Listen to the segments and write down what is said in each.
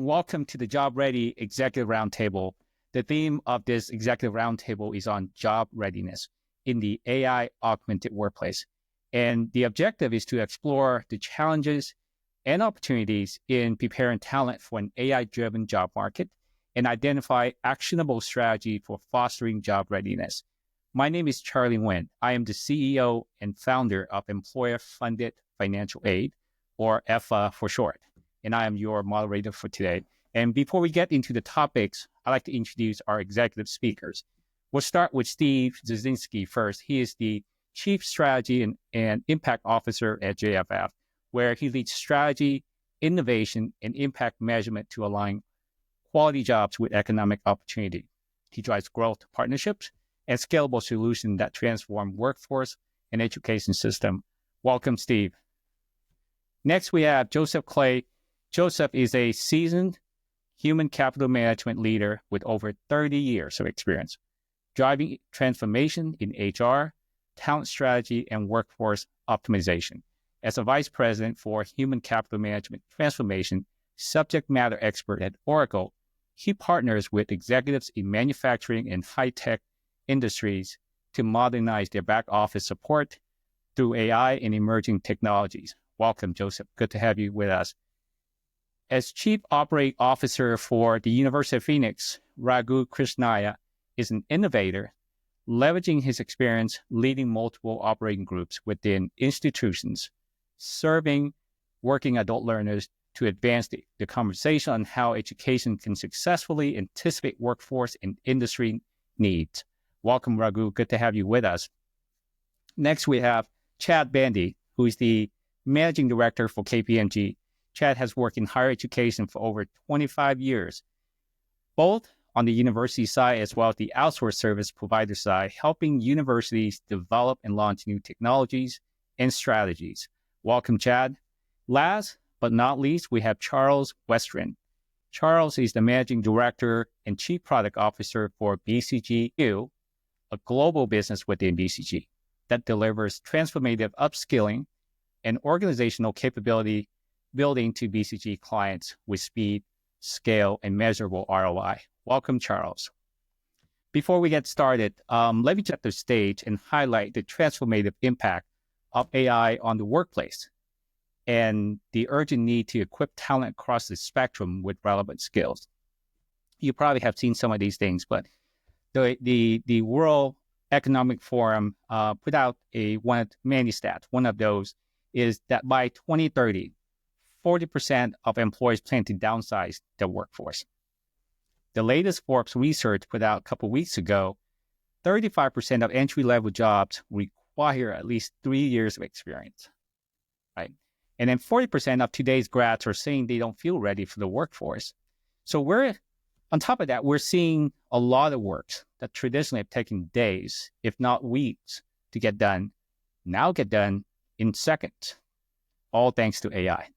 welcome to the Job Ready Executive Roundtable. The theme of this Executive Roundtable is on job readiness in the AI-Augmented Workplace. And the objective is to explore the challenges and opportunities in preparing talent for an AI-driven job market and identify actionable strategy for fostering job readiness. My name is Charlie Nguyen. I am the CEO and founder of Employer-Funded Financial Aid, or EFFA for short, and I am your moderator for today. And before we get into the topics, I'd like to introduce our executive speakers. We'll start with Steve Yadzinski first. He is the Chief Strategy and Impact Officer at JFF, where he leads strategy, innovation, and impact measurement to align quality jobs with economic opportunity. He drives growth partnerships and scalable solutions that transform workforce and education system. Welcome, Steve. Next, we have Joseph Clay. Joseph is a seasoned human capital management leader with over 30 years of experience, driving transformation in HR, talent strategy, and workforce optimization. As a vice president for human capital management transformation, subject matter expert at Oracle, he partners with executives in manufacturing and high-tech industries to modernize their back office support through AI and emerging technologies. Welcome, Joseph. Good to have you with us. As Chief Operating Officer for the University of Phoenix, Raghu Krishnaiah is an innovator, leveraging his experience leading multiple operating groups within institutions, serving working adult learners to advance the conversation on how education can successfully anticipate workforce and industry needs. Welcome, Raghu. Good to have you with us. Next, we have Chad Bandy, who is the Managing Director for KPMG. Chad has worked in higher education for over 25 years, both on the university side as well as the outsourced service provider side, helping universities develop and launch new technologies and strategies. Welcome, Chad. Last but not least, we have Charles Westrin. Charles is the Managing Director and Chief Product Officer for BCG, a global business within BCG that delivers transformative upskilling and organizational capability building to BCG clients with speed, scale, and measurable ROI. Welcome, Charles. Before we get started, let me set the stage and highlight the transformative impact of AI on the workplace and the urgent need to equip talent across the spectrum with relevant skills. You probably have seen some of these things, but the World Economic Forum put out many stats. One of those is that by 2030, 40% of employers plan to downsize their workforce. The latest Forbes research put out a couple of weeks ago, 35% of entry-level jobs require at least 3 years of experience, right? And then 40% of today's grads are saying they don't feel ready for the workforce. So on top of that, we're seeing a lot of work that traditionally have taken days, if not weeks, to get done, now get done in seconds, all thanks to AI,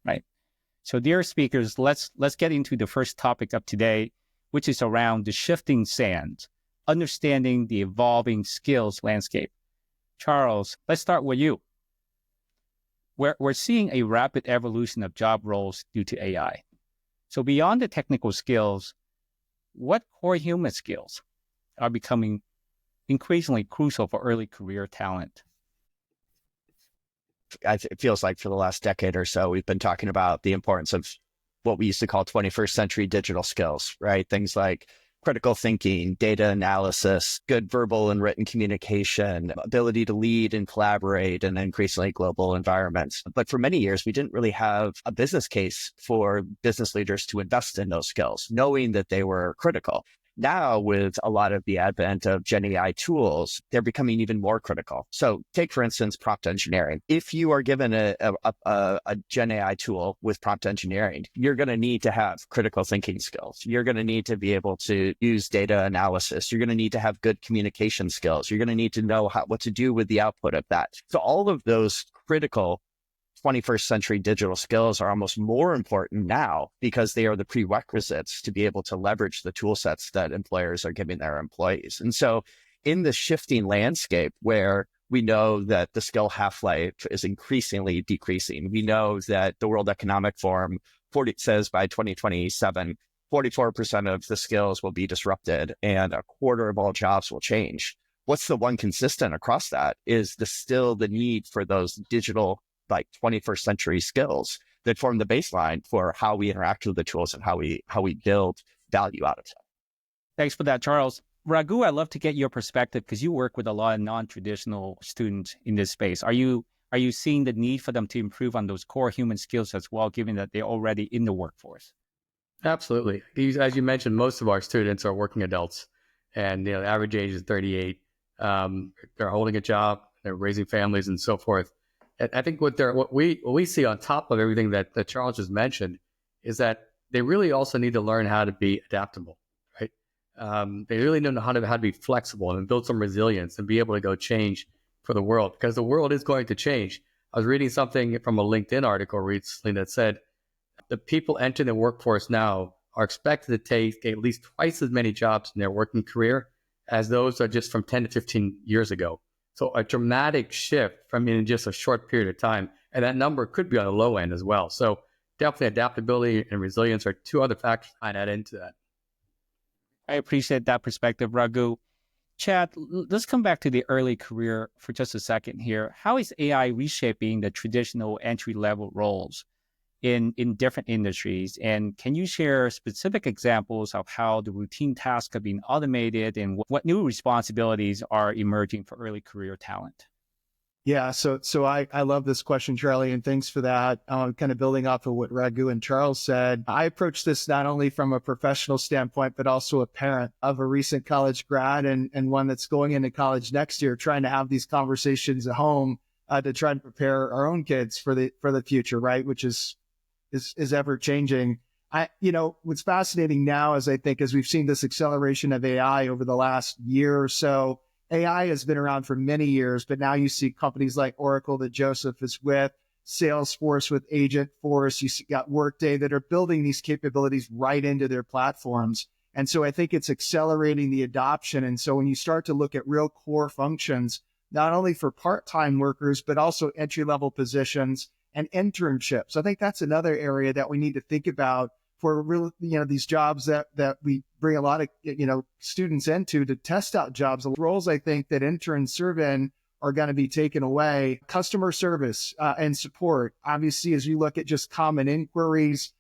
right? So dear speakers, let's get into the first topic of today, which is around the shifting sands, understanding the evolving skills landscape. Charles, let's start with you. We're seeing a rapid evolution of job roles due to AI. So beyond the technical skills, what core human skills are becoming increasingly crucial for early career talent? It feels like for the last decade or so, we've been talking about the importance of what we used to call 21st century digital skills, right? Things like critical thinking, data analysis, good verbal and written communication, ability to lead and collaborate in increasingly global environments. But for many years, we didn't really have a business case for business leaders to invest in those skills, knowing that they were critical. Now, with a lot of the advent of Gen AI tools, they're becoming even more critical. So take, for instance, prompt engineering. If you are given a Gen AI tool with prompt engineering, you're going to need to have critical thinking skills. You're going to need to be able to use data analysis. You're going to need to have good communication skills. You're going to need to know what to do with the output of that. So all of those critical 21st century digital skills are almost more important now because they are the prerequisites to be able to leverage the tool sets that employers are giving their employees. And so in the shifting landscape where we know that the skill half-life is increasingly decreasing, we know that the World Economic Forum 40 says by 2027, 44% of the skills will be disrupted and a quarter of all jobs will change. What's the one consistent across that is still the need for those digital, like 21st century skills that form the baseline for how we interact with the tools and how we build value out of them. Thanks for that, Charles. Raghu, I'd love to get your perspective because you work with a lot of non-traditional students in this space. Are you seeing the need for them to improve on those core human skills as well, given that they're already in the workforce? Absolutely. As you mentioned, most of our students are working adults, and the average age is 38. They're holding a job, they're raising families, and so forth. And I think what we see on top of everything that Charles just mentioned is that they really also need to learn how to be adaptable, right? They really know how to be flexible and build some resilience and be able to go change for the world, because the world is going to change. I was reading something from a LinkedIn article recently that said the people entering the workforce now are expected to take at least twice as many jobs in their working career as those are just from 10 to 15 years ago. So a dramatic shift from in just a short period of time. And that number could be on the low end as well. So definitely adaptability and resilience are two other factors I add into that. I appreciate that perspective, Raghu. Chad, let's come back to the early career for just a second here. How is AI reshaping the traditional entry-level roles in different industries? And can you share specific examples of how the routine tasks are being automated and what new responsibilities are emerging for early career talent? Yeah, so I love this question, Charlie, and thanks for that. Kind of building off of what Raghu and Charles said, I approach this not only from a professional standpoint, but also a parent of a recent college grad and one that's going into college next year, trying to have these conversations at home to try to prepare our own kids for the future, right? Which is ever changing. What's fascinating now is I think as we've seen this acceleration of AI over the last year or so, AI has been around for many years, but now you see companies like Oracle that Joseph is with, Salesforce with Agentforce, you got Workday that are building these capabilities right into their platforms. And so I think it's accelerating the adoption. And so when you start to look at real core functions, not only for part-time workers, but also entry-level positions and internships, I think that's another area that we need to think about for real, these jobs that we bring a lot of, students into to test out jobs. The roles I think that interns serve in are going to be taken away. Customer service and support. Obviously, as you look at just common inquiries,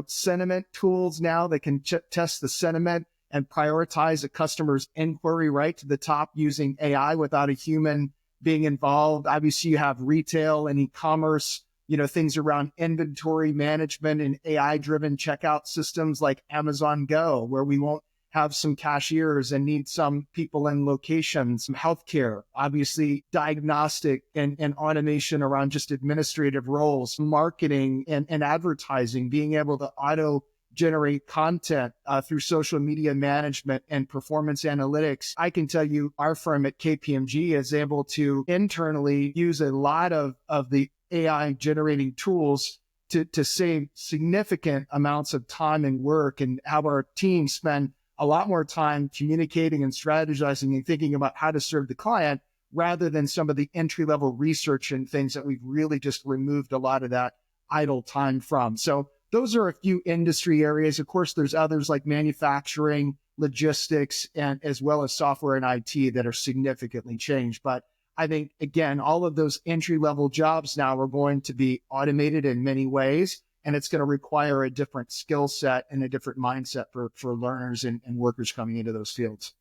sentiment tools now that can test the sentiment and prioritize a customer's inquiry right to the top using AI without a human being involved. Obviously, you have retail and e-commerce, things around inventory management and AI-driven checkout systems like Amazon Go, where we won't have some cashiers and need some people in locations. Healthcare, obviously diagnostic and automation around just administrative roles, marketing and advertising, being able to auto-generate content through social media management and performance analytics. I can tell you our firm at KPMG is able to internally use a lot of the AI generating tools to save significant amounts of time and work and have our team spend a lot more time communicating and strategizing and thinking about how to serve the client rather than some of the entry-level research and things that we've really just removed a lot of that idle time from. So those are a few industry areas. Of course, there's others like manufacturing, logistics, and as well as software and IT that are significantly changed. But I think, again, all of those entry-level jobs now are going to be automated in many ways, and it's going to require a different skill set and a different mindset for learners and workers coming into those fields.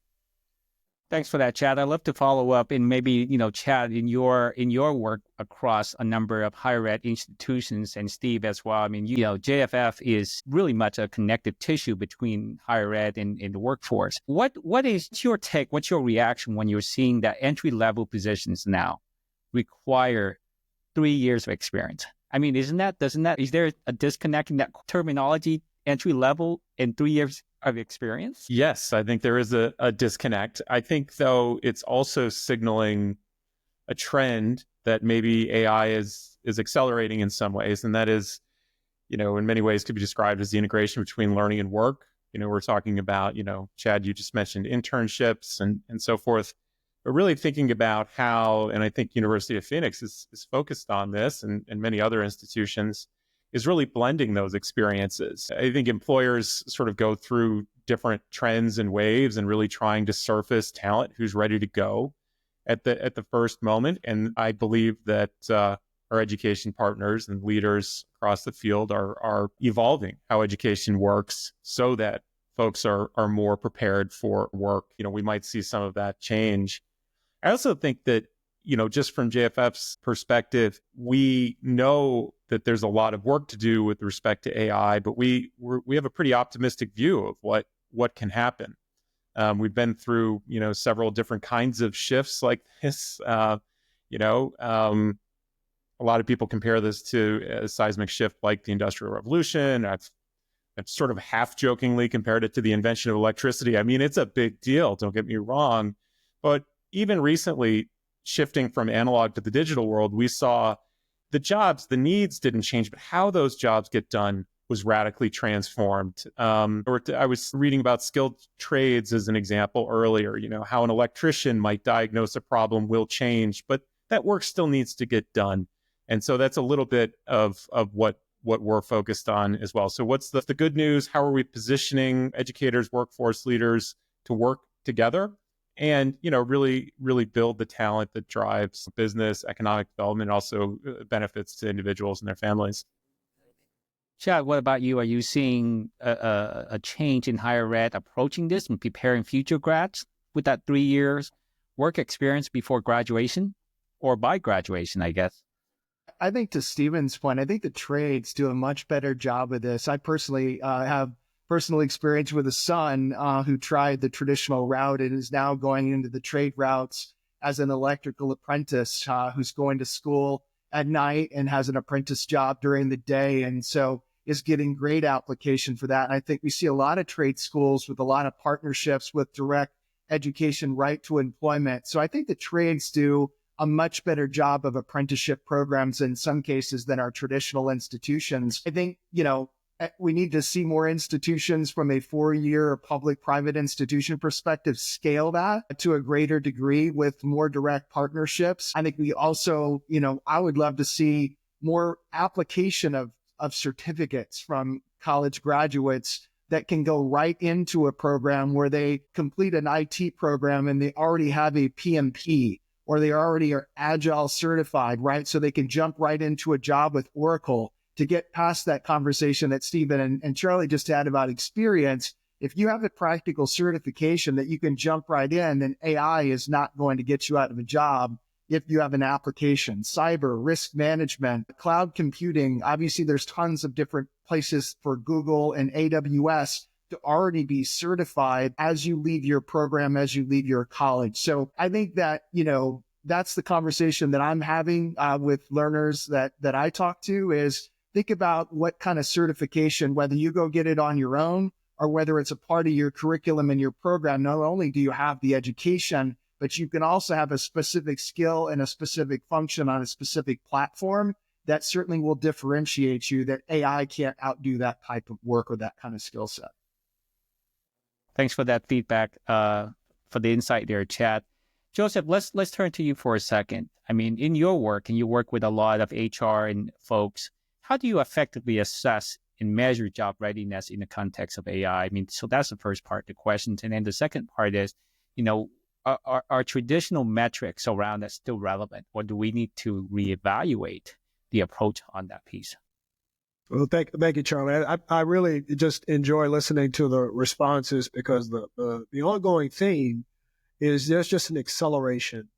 Thanks for that, Chad. I'd love to follow up and maybe, Chad, in your work across a number of higher ed institutions, and Steve as well. I mean, JFF is really much a connective tissue between higher ed and the workforce. What is your take? What's your reaction when you're seeing that entry level positions now require 3 years of experience? I mean, is there a disconnect in that terminology, entry level and 3 years of experience? Yes, I think there is a disconnect. I think, though, it's also signaling a trend that maybe AI is accelerating in some ways. And that is, in many ways could be described as the integration between learning and work. We're talking about, Chad, you just mentioned internships and so forth. But really thinking about how, and I think University of Phoenix is focused on this and many other institutions, is really blending those experiences. I think employers sort of go through different trends and waves and really trying to surface talent who's ready to go at the first moment. And I believe that our education partners and leaders across the field are evolving how education works so that folks are more prepared for work. We might see some of that change. I also think that, just from JFF's perspective, we know that there's a lot of work to do with respect to AI, but we have a pretty optimistic view of what can happen. We've been through, several different kinds of shifts like this. A lot of people compare this to a seismic shift like the Industrial Revolution. I've sort of half-jokingly compared it to the invention of electricity. I mean, it's a big deal, don't get me wrong. But even recently, shifting from analog to the digital world, we saw the needs didn't change, but how those jobs get done was radically transformed. I was reading about skilled trades as an example earlier, how an electrician might diagnose a problem will change, but that work still needs to get done. And so that's a little bit of what we're focused on as well. So what's the good news? How are we positioning educators, workforce leaders to work together and, really, really build the talent that drives business, economic development, also benefits to individuals and their families? Chad, what about you? Are you seeing a change in higher ed approaching this and preparing future grads with that 3 years work experience before graduation or by graduation, I guess? I think to Stephen's point, I think the trades do a much better job of this. I personally have personal experience with a son who tried the traditional route and is now going into the trade routes as an electrical apprentice who's going to school at night and has an apprentice job during the day. And so is getting great application for that. And I think we see a lot of trade schools with a lot of partnerships with direct education right to employment. So I think the trades do a much better job of apprenticeship programs in some cases than our traditional institutions. I think, we need to see more institutions from a 4-year public-private institution perspective scale that to a greater degree with more direct partnerships. I think we also, I would love to see more application of certificates from college graduates that can go right into a program where they complete an IT program and they already have a PMP or they already are Agile certified, right? So they can jump right into a job with Oracle to get past that conversation that Stephen and Charlie just had about experience. If you have a practical certification that you can jump right in, then AI is not going to get you out of a job if you have an application. Cyber, risk management, cloud computing. Obviously, there's tons of different places for Google and AWS to already be certified as you leave your program, as you leave your college. So I think that, that's the conversation that I'm having with learners that I talk to is think about what kind of certification, whether you go get it on your own or whether it's a part of your curriculum and your program. Not only do you have the education, but you can also have a specific skill and a specific function on a specific platform that certainly will differentiate you, that AI can't outdo that type of work or that kind of skill set. Thanks for that feedback, for the insight there, Chad. Joseph, let's turn to you for a second. I mean, in your work, and you work with a lot of HR and folks, how do you effectively assess and measure job readiness in the context of AI? I mean, so that's the first part of the question. And then the second part is, are traditional metrics around that still relevant, or do we need to reevaluate the approach on that piece? Well, thank you, Charlie. I really just enjoy listening to the responses because the ongoing theme is there's just an acceleration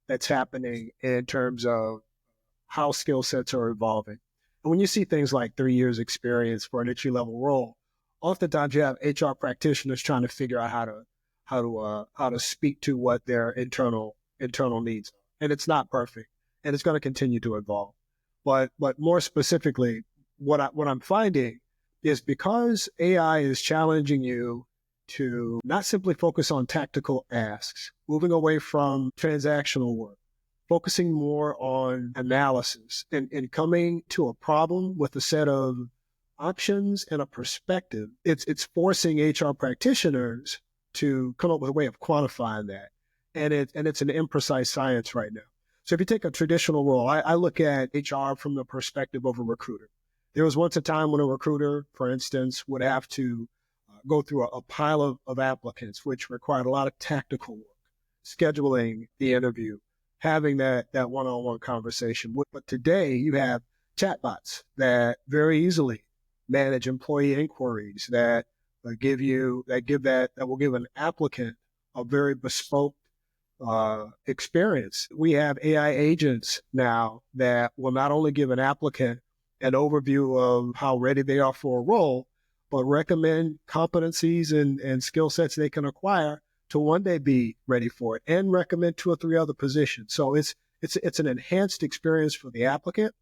that's happening in terms of how skill sets are evolving. And when you see things like 3 years experience for an entry-level role, oftentimes you have HR practitioners trying to figure out how to speak to what their internal needs are. And it's not perfect, and it's going to continue to evolve. But more specifically, what I'm finding is because AI is challenging you to not simply focus on tactical asks, moving away from transactional work, focusing more on analysis and coming to a problem with a set of options and a perspective. It's forcing HR practitioners to come up with a way of quantifying that. And it's an imprecise science right now. So if you take a traditional role, I look at HR from the perspective of a recruiter. There was once a time when a recruiter, for instance, would have to go through a pile of applicants, which required a lot of tactical work, scheduling the interview, having that one-on-one conversation. But today you have chatbots that very easily manage employee inquiries that will give an applicant a very bespoke experience. We have AI agents now that will not only give an applicant an overview of how ready they are for a role, but recommend competencies and skill sets they can acquire to one day be ready for it, and recommend 2 or 3 other positions. So it's an enhanced experience for the applicant.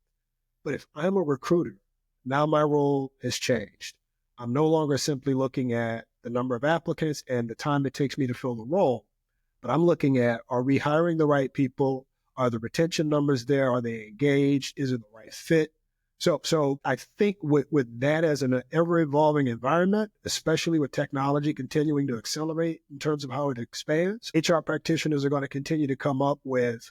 But if I'm a recruiter, now my role has changed. I'm no longer simply looking at the number of applicants and the time it takes me to fill the role, but I'm looking at, are we hiring the right people? Are the retention numbers there? Are they engaged? Is it the right fit? So I think with that as an ever-evolving environment, especially with technology continuing to accelerate in terms of how it expands, HR practitioners are going to continue to come up with,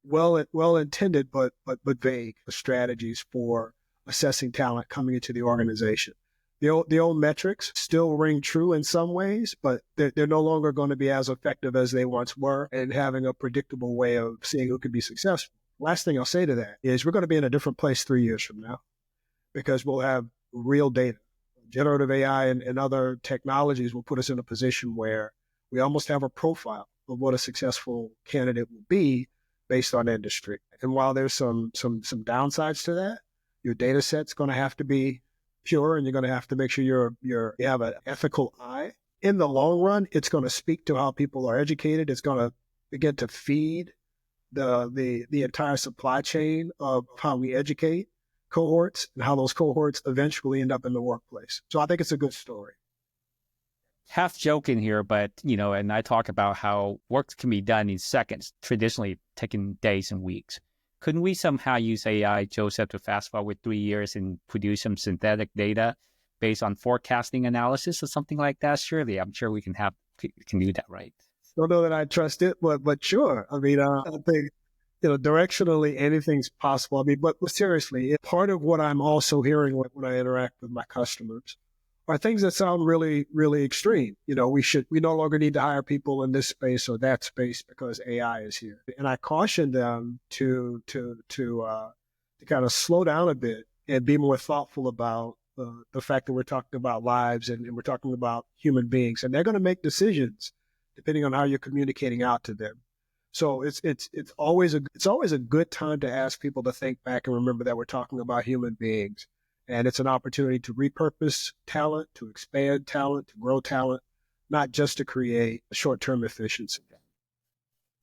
well-intended but vague strategies for assessing talent coming into the organization. The old metrics still ring true in some ways, but they're no longer going to be as effective as they once were, and having a predictable way of seeing who could be successful. Last thing I'll say to that is we're going to be in a different place 3 years from now, because we'll have real data. Generative AI and other technologies will put us in a position where we almost have a profile of what a successful candidate will be based on industry. And while there's some downsides to that, your data set's going to have to be pure, and you're going to have to make sure you have an ethical eye. In the long run, it's going to speak to how people are educated. It's going to begin to feed the entire supply chain of how we educate cohorts and how those cohorts eventually end up in the workplace. So I think it's a good story. Half joking here, but, and I talk about how work can be done in seconds, traditionally taking days and weeks. Couldn't we somehow use AI, Joseph, to fast forward 3 years and produce some synthetic data based on forecasting analysis or something like that? Surely, I'm sure we can do that, right? Don't know that I trust it, but sure. I mean, I think, directionally anything's possible. I mean, but seriously, part of what I'm also hearing when I interact with my customers are things that sound really, really extreme. We no longer need to hire people in this space or that space because AI is here. And I caution them to kind of slow down a bit and be more thoughtful about the fact that we're talking about lives and we're talking about human beings, and they're going to make decisions depending on how you're communicating out to them. So it's always a good time to ask people to think back and remember that we're talking about human beings. And it's an opportunity to repurpose talent, to expand talent, to grow talent, not just to create short-term efficiency.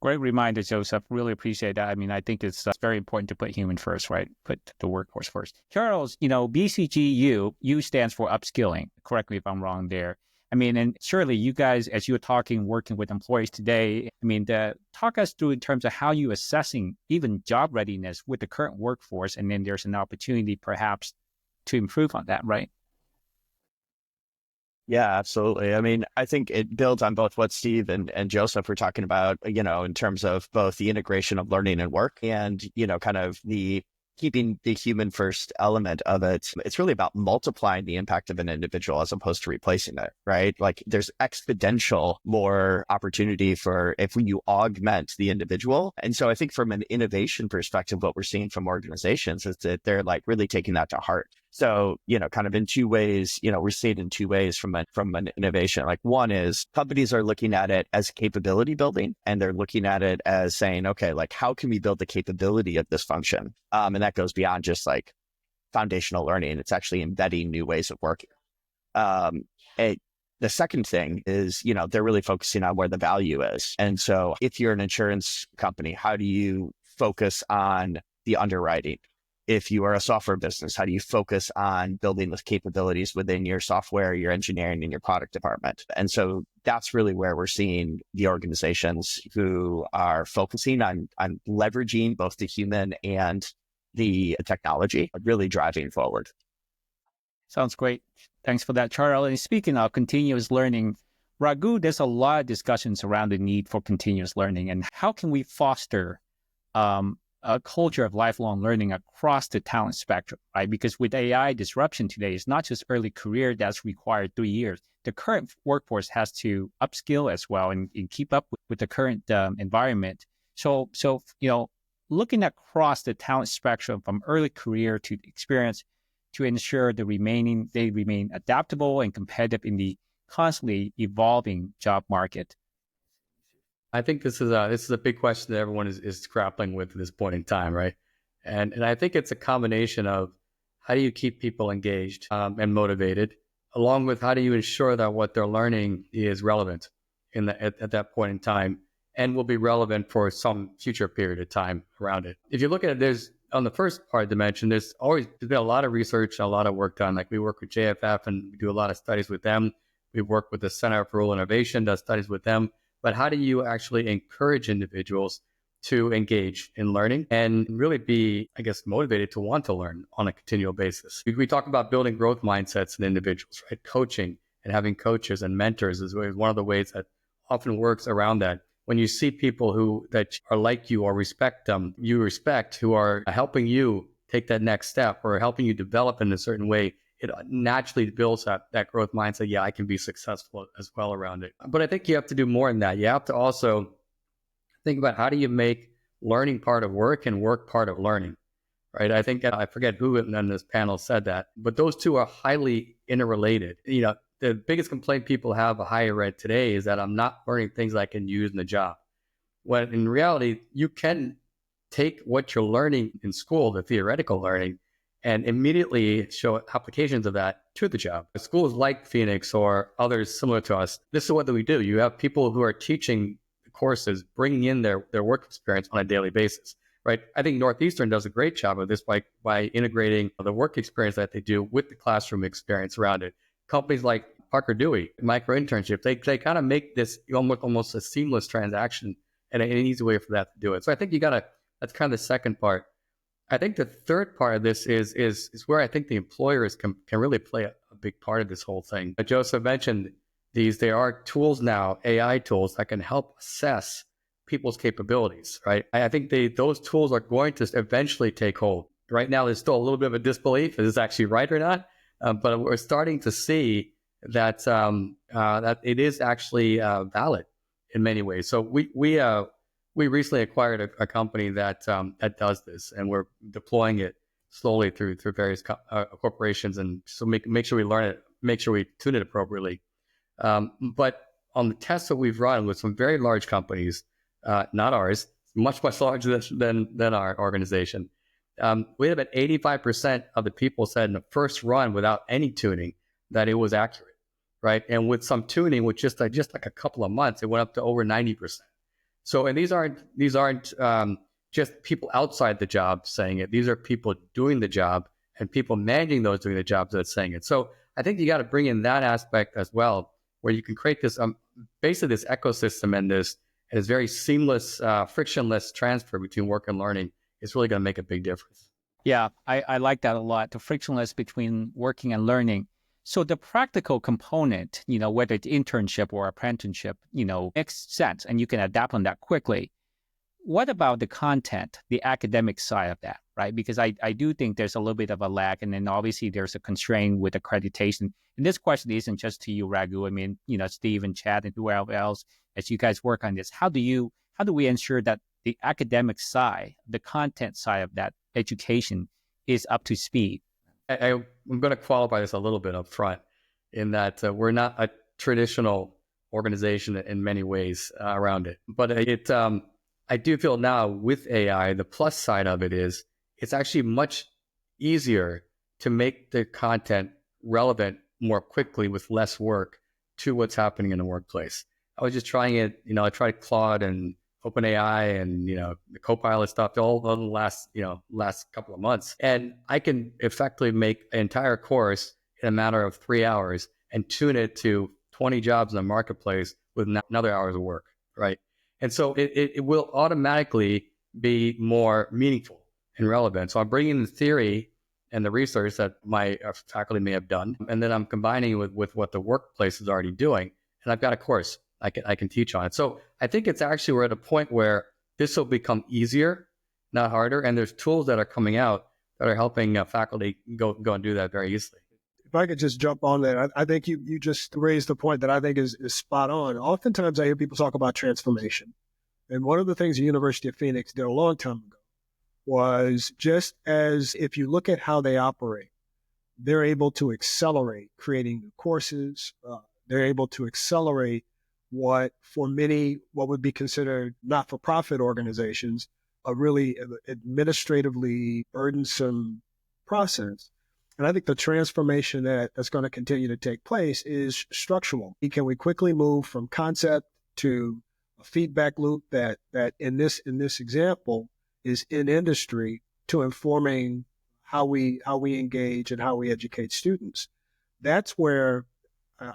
Great reminder, Joseph. Really appreciate that. I mean, I think it's very important to put human first, right? Put the workforce first. Charles, BCGU, U stands for upskilling. Correct me if I'm wrong there. I mean, and surely you guys, as you're working with employees today, I mean, talk us through in terms of how you're assessing even job readiness with the current workforce, and then there's an opportunity perhaps to improve on that, right? Yeah, absolutely. I mean, I think it builds on both what Steve and Joseph were talking about, in terms of both the integration of learning and work and, kind of the keeping the human first element of it. It's really about multiplying the impact of an individual as opposed to replacing it, right? Like there's exponential more opportunity for if you augment the individual. And so I think from an innovation perspective, what we're seeing from organizations is that they're like really taking that to heart. So, kind of in 2 ways, we're seeing in 2 ways from an innovation. Like one is companies are looking at it as capability building, and they're looking at it as saying, okay, like how can we build the capability of this function? And that goes beyond just like foundational learning. It's actually embedding new ways of working. The second thing is, they're really focusing on where the value is. And so if you're an insurance company, how do you focus on the underwriting? If you are a software business, how do you focus on building those capabilities within your software, your engineering, and your product department? And so that's really where we're seeing the organizations who are focusing on leveraging both the human and the technology, really driving forward. Sounds great. Thanks for that, Charles. And speaking of continuous learning, Raghu, there's a lot of discussions around the need for continuous learning and how can we foster a culture of lifelong learning across the talent spectrum, right? Because with AI disruption today, it's not just early career that's required 3 years. The current workforce has to upskill as well and keep up with the current environment. So looking across the talent spectrum from early career to experience to ensure they remain adaptable and competitive in the constantly evolving job market. I think this is a big question that everyone is grappling with at this point in time, right? And I think it's a combination of how do you keep people engaged and motivated, along with how do you ensure that what they're learning is relevant at that point in time and will be relevant for some future period of time around it. If you look at it, there's on the first part dimension, there's been a lot of research, a lot of work done. Like we work with JFF and we do a lot of studies with them. We work with the Center for Rural Innovation, does studies with them. But how do you actually encourage individuals to engage in learning and really be, I guess, motivated to want to learn on a continual basis? We talk about building growth mindsets in individuals, right? Coaching and having coaches and mentors is one of the ways that often works around that. When you see people that are like you or you respect, who are helping you take that next step or helping you develop in a certain way, it naturally builds that growth mindset. Yeah, I can be successful as well around it. But I think you have to do more than that. You have to also think about how do you make learning part of work and work part of learning, right? I think, I forget who in this panel said that, but those two are highly interrelated. The biggest complaint people have of higher ed today is that I'm not learning things I can use in the job. When in reality, you can take what you're learning in school, the theoretical learning, and immediately show applications of that to the job. Schools like Phoenix or others similar to us, this is what we do. You have people who are teaching courses, bringing in their work experience on a daily basis, right? I think Northeastern does a great job of this by integrating the work experience that they do with the classroom experience around it. Companies like Parker Dewey, micro internship, they kind of make this almost a seamless transaction and an easy way for that to do it. So I think that's kind of the second part. I think the third part of this is where I think the employers can really play a big part of this whole thing. Joseph mentioned there are tools now, AI tools that can help assess people's capabilities, right? I think those tools are going to eventually take hold. Right now, there's still a little bit of a disbelief, is this actually right or not? But we're starting to see that it is actually valid in many ways. So we recently acquired a company that does this, and we're deploying it slowly through various corporations, and so make sure we learn it, make sure we tune it appropriately. But on the tests that we've run with some very large companies, not ours, much larger than our organization, we had about 85% of the people said in the first run without any tuning that it was accurate, right? And with some tuning, with just like a couple of months, it went up to over 90%. So, and these aren't just people outside the job saying it. These are people doing the job and people managing those doing the jobs that's saying it. So I think you got to bring in that aspect as well, where you can create this basically this ecosystem and this very seamless, frictionless transfer between work and learning is really going to make a big difference. Yeah, I like that a lot. The frictionless between working and learning. So the practical component, whether it's internship or apprenticeship, makes sense and you can adapt on that quickly. What about the content, the academic side of that, right? Because I do think there's a little bit of a lag, and then obviously there's a constraint with accreditation. And this question isn't just to you, Raghu. I mean, Steve and Chad and whoever else, as you guys work on this, how do we ensure that the academic side, the content side of that education is up to speed? I'm going to qualify this a little bit up front in that we're not a traditional organization in many ways around it. But I do feel now with AI, the plus side of it is it's actually much easier to make the content relevant more quickly with less work to what's happening in the workplace. I was just trying it, I tried Claude and OpenAI and, the Copilot stuff all the last couple of months. And I can effectively make an entire course in a matter of 3 hours and tune it to 20 jobs in the marketplace with another hours of work, right? And so it will automatically be more meaningful and relevant. So I'm bringing in the theory and the research that my faculty may have done, and then I'm combining it with what the workplace is already doing. And I've got a course I can teach on it. So I think it's actually we're at a point where this will become easier not harder. And there's tools that are coming out that are helping faculty go and do that very easily. If I could just jump on that, I think you just raised a point that I think is spot on. Oftentimes I hear people talk about transformation. And one of the things the University of Phoenix did a long time ago was, just as if you look at how they operate, they're able to accelerate creating new courses. They're able to accelerate what for many, what would be considered not-for-profit organizations, a really administratively burdensome process. And I think the transformation that's going to continue to take place is structural. Can we quickly move from concept to a feedback loop that in this example is in industry to informing how we engage and how we educate students? That's where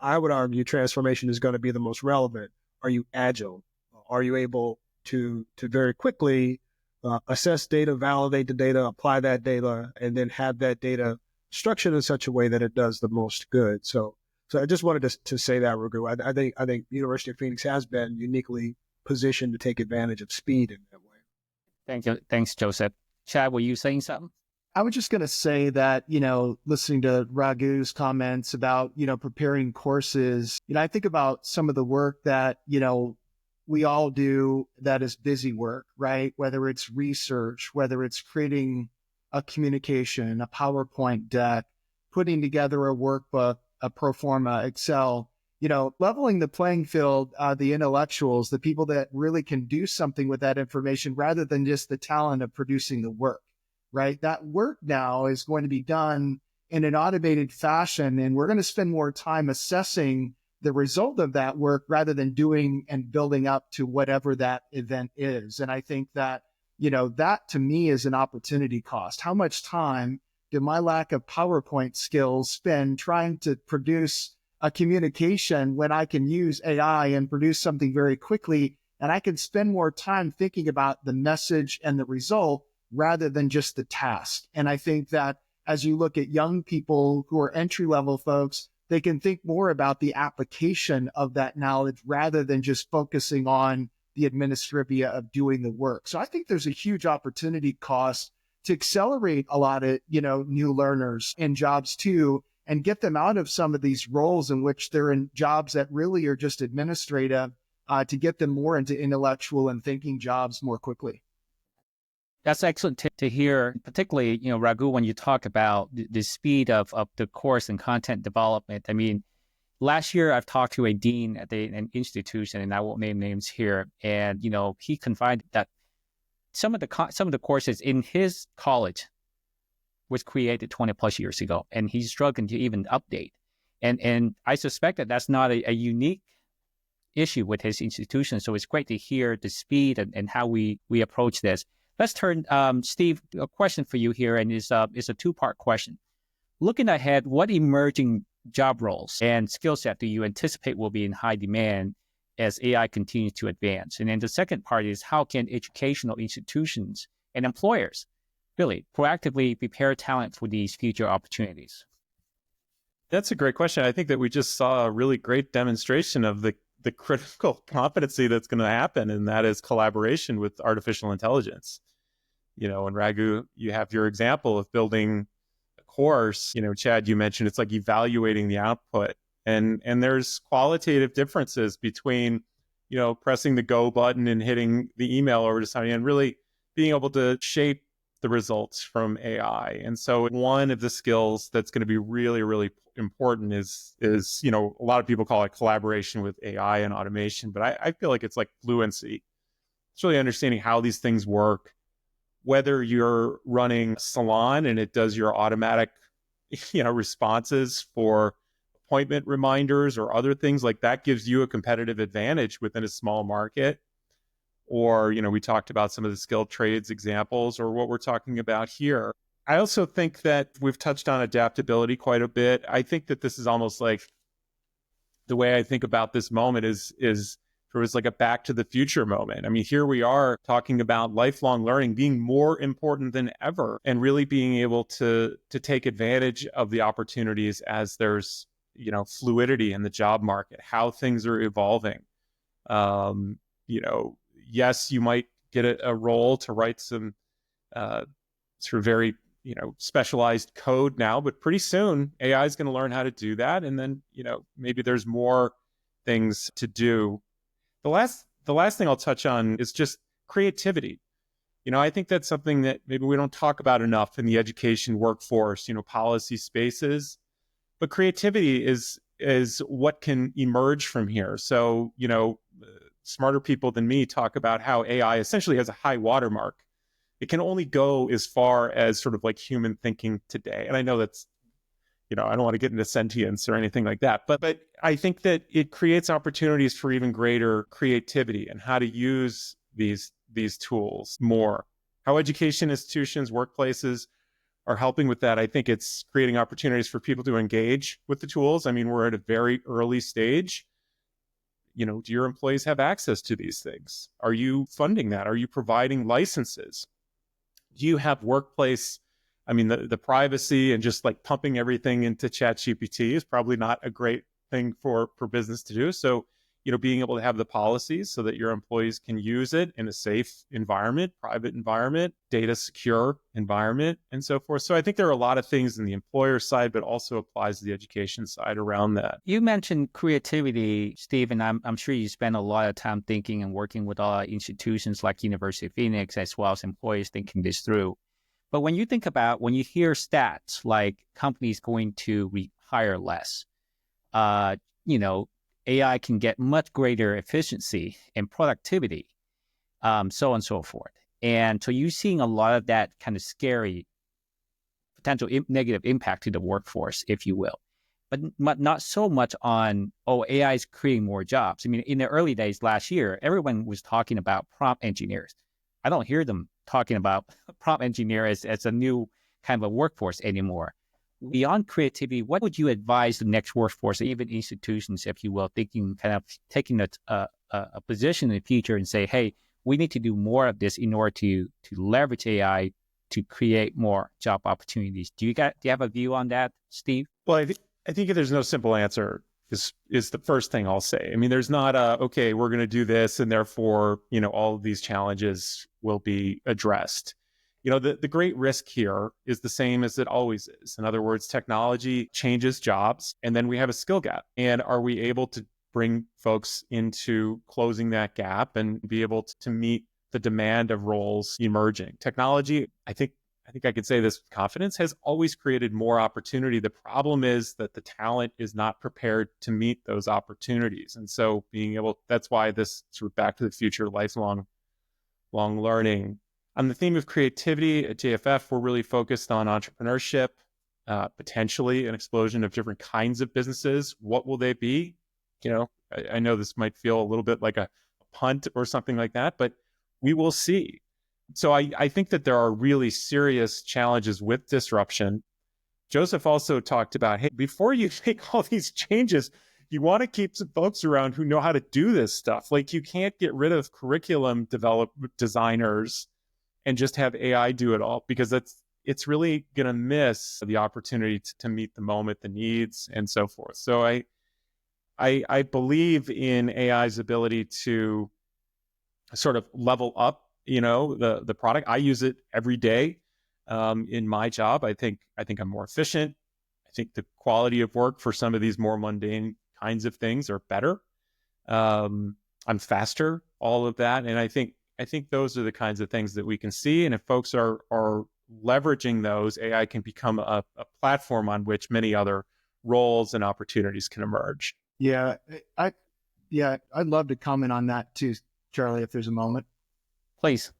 I would argue transformation is going to be the most relevant. Are you agile? Are you able to very quickly assess data, validate the data, apply that data, and then have that data structured in such a way that it does the most good? So I just wanted to say that, Raghu. I think the University of Phoenix has been uniquely positioned to take advantage of speed in that way. Thank you. Thanks, Joseph. Chad, were you saying something? I was just going to say that, listening to Raghu's comments about, preparing courses, I think about some of the work that, we all do that is busy work, right? Whether it's research, whether it's creating a communication, a PowerPoint deck, putting together a workbook, a pro forma, Excel, leveling the playing field, the intellectuals, the people that really can do something with that information rather than just the talent of producing the work, right? That work now is going to be done in an automated fashion, and we're going to spend more time assessing the result of that work rather than doing and building up to whatever that event is. And I think that, that to me is an opportunity cost. How much time did my lack of PowerPoint skills spend trying to produce a communication when I can use AI and produce something very quickly, and I can spend more time thinking about the message and the result rather than just the task? And I think that as you look at young people who are entry-level folks, they can think more about the application of that knowledge rather than just focusing on the administrivia of doing the work. So I think there's a huge opportunity cost to accelerate a lot of, new learners in jobs too, and get them out of some of these roles in which they're in jobs that really are just administrative, to get them more into intellectual and thinking jobs more quickly. That's excellent to hear, particularly, Raghu, when you talk about the speed of the course and content development. I mean, last year I've talked to a dean at an institution, and I won't name names here, and, he confided that some of the courses in his college was created 20 plus years ago, and he's struggling to even update. And I suspect that that's not a unique issue with his institution. So it's great to hear the speed and how we approach this. Let's turn, Steve, a question for you here, and it's a two-part question. Looking ahead, what emerging job roles and skill set do you anticipate will be in high demand as AI continues to advance? And then the second part is, how can educational institutions and employers really proactively prepare talent for these future opportunities? That's a great question. I think that we just saw a really great demonstration of the critical competency that's going to happen, and that is collaboration with artificial intelligence. And Raghu, you have your example of building a course. Chad, you mentioned it's like evaluating the output, and there's qualitative differences between, pressing the go button and hitting the email over to somebody and really being able to shape the results from AI. And so one of the skills that's going to be really, really important is a lot of people call it collaboration with AI and automation, but I feel like it's like fluency. It's really understanding how these things work, whether you're running Salon and it does your automatic, responses for appointment reminders or other things like that, gives you a competitive advantage within a small market. Or, we talked about some of the skilled trades examples, or what we're talking about here. I also think that we've touched on adaptability quite a bit. I think that this is almost like, the way I think about this moment is sort of like a back to the future moment. I mean, here we are talking about lifelong learning being more important than ever, and really being able to take advantage of the opportunities as there's, fluidity in the job market, how things are evolving. Yes, you might get a role to write some sort of very, specialized code now, but pretty soon AI is going to learn how to do that. And then, maybe there's more things to do. The last thing I'll touch on is just creativity. I think that's something that maybe we don't talk about enough in the education workforce, policy spaces, but creativity is what can emerge from here. So, smarter people than me talk about how AI essentially has a high watermark. It can only go as far as sort of like human thinking today. And I know that's, I don't want to get into sentience or anything like that, but I think that it creates opportunities for even greater creativity and how to use these tools more. How education institutions, workplaces are helping with that. I think it's creating opportunities for people to engage with the tools. I mean, we're at a very early stage. Do your employees have access to these things? Are you funding that? Are you providing licenses? Do you have workplace? I mean, the privacy and just like pumping everything into ChatGPT is probably not a great thing for business to do. So, being able to have the policies so that your employees can use it in a safe environment, private environment, data secure environment, and so forth. So I think there are a lot of things in the employer side, but also applies to the education side around that. You mentioned creativity, Steve, and I'm sure you spend a lot of time thinking and working with institutions like University of Phoenix, as well as employees thinking this through. But when you hear stats like companies going to hire less, AI can get much greater efficiency and productivity, so on and so forth. And so you're seeing a lot of that kind of scary potential negative impact to the workforce, if you will, but not so much on, AI is creating more jobs. I mean, in the early days last year, everyone was talking about prompt engineers. I don't hear them talking about prompt engineers as a new kind of a workforce anymore. Beyond creativity, what would you advise the next workforce, or even institutions, if you will, thinking kind of taking a position in the future and say, hey, we need to do more of this in order to leverage AI to create more job opportunities. Do you have a view on that, Steve? Well, I think there's no simple answer is the first thing I'll say. I mean, there's not okay, we're going to do this and therefore, all of these challenges will be addressed. The great risk here is the same as it always is. In other words, technology changes jobs, and then we have a skill gap. And are we able to bring folks into closing that gap and be able to meet the demand of roles emerging? Technology, I think I could say this with confidence, has always created more opportunity. The problem is that the talent is not prepared to meet those opportunities. And so that's why this sort of back to the future, lifelong learning. On the theme of creativity at JFF, we're really focused on entrepreneurship, potentially an explosion of different kinds of businesses. What will they be? I know this might feel a little bit like a punt or something like that, but we will see. So I think that there are really serious challenges with disruption. Joseph also talked about, hey, before you make all these changes, you want to keep some folks around who know how to do this stuff. Like, you can't get rid of curriculum designers and just have AI do it all, because it's really going to miss the opportunity to meet the moment, the needs, and so forth. So I believe in AI's ability to sort of level up, the product. I use it every day in my job. I think I'm more efficient. I think the quality of work for some of these more mundane kinds of things are better. I'm faster, all of that. And I think those are the kinds of things that we can see. And if folks are leveraging those, AI can become a platform on which many other roles and opportunities can emerge. Yeah, I'd love to comment on that too, Charlie, if there's a moment. Please.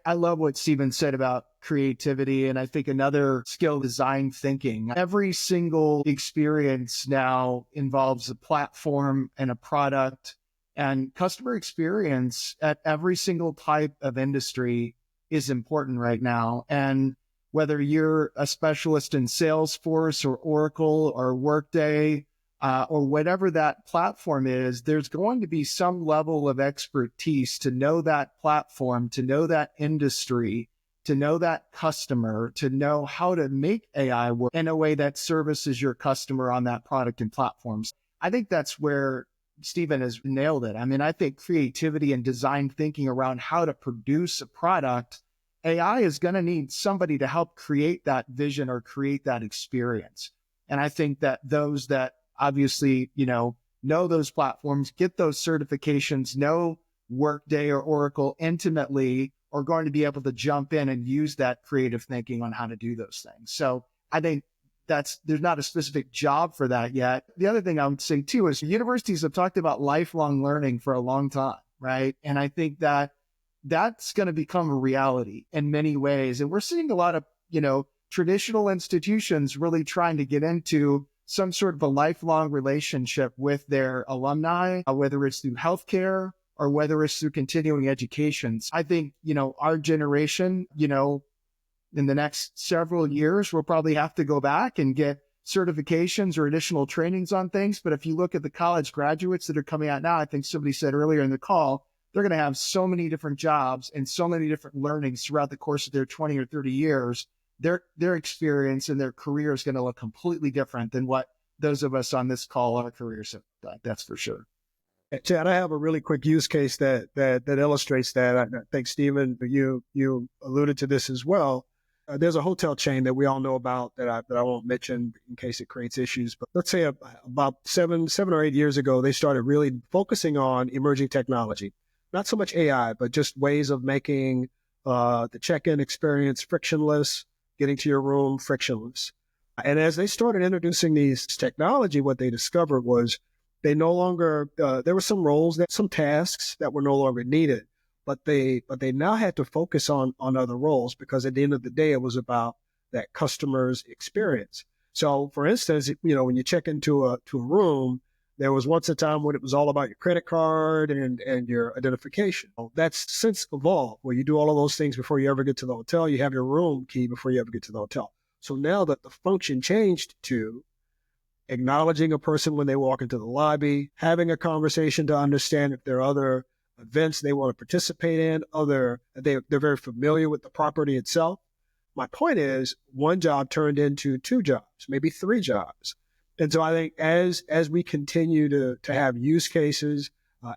I love what Stephen said about creativity. And I think another skill, design thinking. Every single experience now involves a platform and a product. And customer experience at every single type of industry is important right now. And whether you're a specialist in Salesforce or Oracle or Workday or whatever that platform is, there's going to be some level of expertise to know that platform, to know that industry, to know that customer, to know how to make AI work in a way that services your customer on that product and platforms. I think that's where Stephen has nailed it. I mean, I think creativity and design thinking around how to produce a product AI is going to need somebody to help create that vision or create that experience. And I think that those that obviously, know those platforms, get those certifications, know Workday or Oracle intimately, are going to be able to jump in and use that creative thinking on how to do those things. So I think there's not a specific job for that yet. The other thing I would say too is universities have talked about lifelong learning for a long time, right? And I think that that's going to become a reality in many ways. And we're seeing a lot of, traditional institutions really trying to get into some sort of a lifelong relationship with their alumni, whether it's through healthcare or whether it's through continuing education. I think, our generation, in the next several years, we'll probably have to go back and get certifications or additional trainings on things. But if you look at the college graduates that are coming out now, I think somebody said earlier in the call, they're going to have so many different jobs and so many different learnings throughout the course of their 20 or 30 years. Their experience and their career is going to look completely different than what those of us on this call, our careers have done. That's for sure. Chad, I have a really quick use case that illustrates that. I think, Stephen, you alluded to this as well. There's a hotel chain that we all know about that I won't mention in case it creates issues. But let's say about seven or 8 years ago, they started really focusing on emerging technology. Not so much AI, but just ways of making the check-in experience frictionless, getting to your room frictionless. And as they started introducing these technology, what they discovered was they no longer, there were some roles, some tasks that were no longer needed, but they now had to focus on other roles, because at the end of the day, it was about that customer's experience. So for instance, when you check into a room, there was once a time when it was all about your credit card and your identification. That's since evolved, where you do all of those things before you ever get to the hotel. You have your room key before you ever get to the hotel. So now that the function changed to acknowledging a person when they walk into the lobby, having a conversation to understand if there are other events they want to participate in, they're very familiar with the property itself. My point is, one job turned into 2 jobs, maybe 3 jobs. And so I think as we continue to have use cases,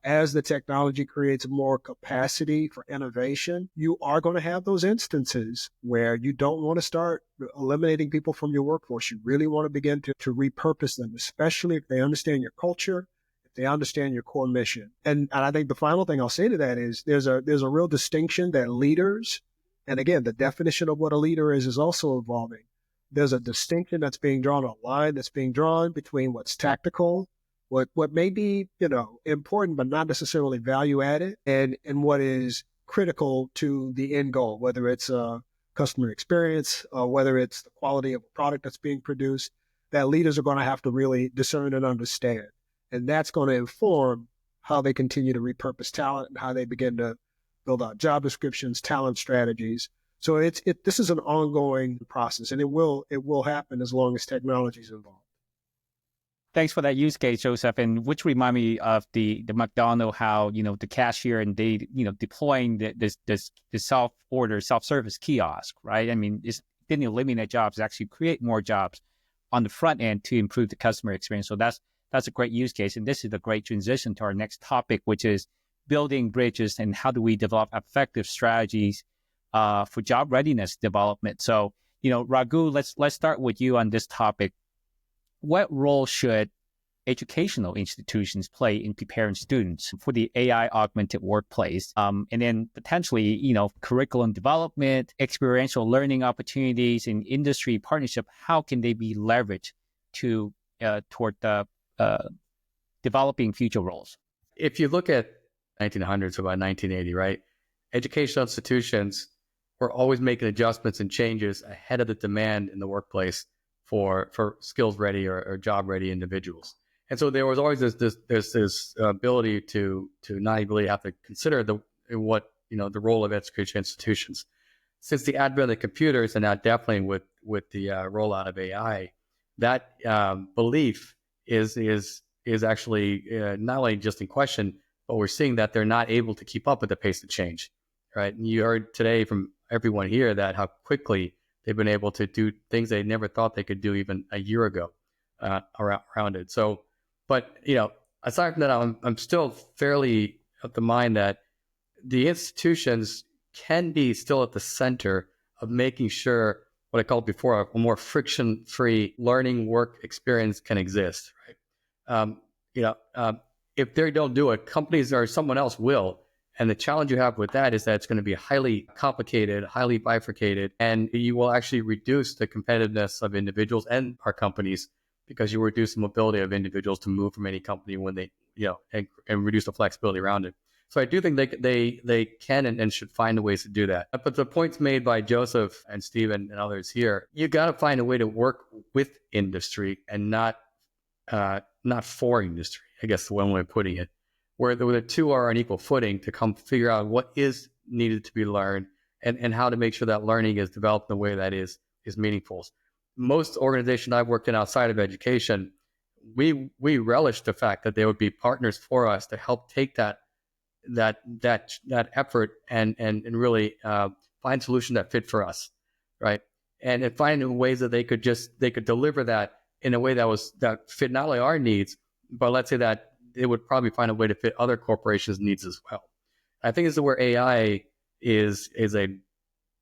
as the technology creates more capacity for innovation, you are going to have those instances where you don't want to start eliminating people from your workforce. You really want to begin to repurpose them, especially if they understand your culture, if they understand your core mission. And I think the final thing I'll say to that is there's a real distinction that leaders, and again, the definition of what a leader is also evolving. There's a distinction that's being drawn, a line that's being drawn between what's tactical, what may be, important, but not necessarily value added, and what is critical to the end goal, whether it's customer experience, whether it's the quality of a product that's being produced, that leaders are going to have to really discern and understand. And that's going to inform how they continue to repurpose talent and how they begin to build out job descriptions, talent strategies. So this is an ongoing process, and it will happen as long as technology is involved. Thanks for that use case, Joseph, and which remind me of the McDonald's, how the cashier and they deploying the self-order, self-service kiosk, right? I mean, it didn't eliminate jobs, it actually create more jobs on the front end to improve the customer experience. So that's a great use case, and this is a great transition to our next topic, which is building bridges and how do we develop effective strategies for job readiness development. So, Raghu, let's start with you on this topic. What role should educational institutions play in preparing students for the AI-augmented workplace? And then potentially, curriculum development, experiential learning opportunities, and industry partnership, how can they be leveraged toward the developing future roles? If you look at 1900s, about 1980, right? Educational institutions were always making adjustments and changes ahead of the demand in the workplace for skills ready or job ready individuals. And so there was always this ability to not really have to consider the role of education institutions. Since the advent of the computers, and now definitely with the rollout of AI, that belief is actually not only just in question, but we're seeing that they're not able to keep up with the pace of change, right? And you heard today from everyone here that how quickly they've been able to do things they never thought they could do even a year ago around it. So, but aside from that, I'm still fairly of the mind that the institutions can be still at the center of making sure what I called before a more friction-free learning work experience can exist, right? If they don't do it, companies or someone else will. And the challenge you have with that is that it's going to be highly complicated, highly bifurcated, and you will actually reduce the competitiveness of individuals and our companies because you reduce the mobility of individuals to move from any company when they, and reduce the flexibility around it. So I do think they can and should find ways to do that. But the points made by Joseph and Stephen and others here, you got to find a way to work with industry and not for industry, I guess the one way of putting it, where the two are on equal footing to come figure out what is needed to be learned and how to make sure that learning is developed in a way that is meaningful. Most organizations I've worked in outside of education, we relish the fact that they would be partners for us to help take that effort and really find solutions that fit for us, right? And find ways that they could deliver that in a way that fit not only our needs, but let's say that it would probably find a way to fit other corporations' needs as well. I think this is where AI is a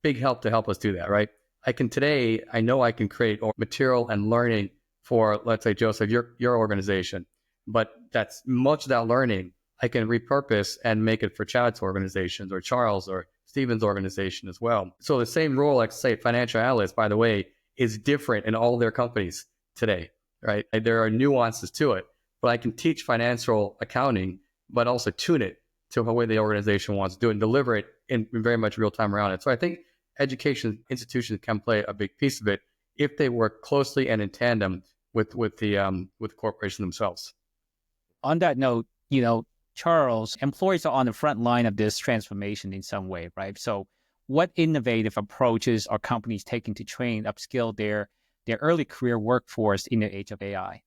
big help to help us do that, right? I know I can create material and learning for, let's say, Joseph, your organization, but that's much of that learning I can repurpose and make it for Chad's organizations or Charles or Stephen's organization as well. So the same role, like say financial analyst, by the way, is different in all their companies today, right? There are nuances to it, but I can teach financial accounting, but also tune it to the way the organization wants to do it and deliver it in very much real time around it. So I think education institutions can play a big piece of it if they work closely and in tandem with the corporation themselves. On that note, Charles, employees are on the front line of this transformation in some way, right? So what innovative approaches are companies taking to train, upskill their early career workforce in the age of AI?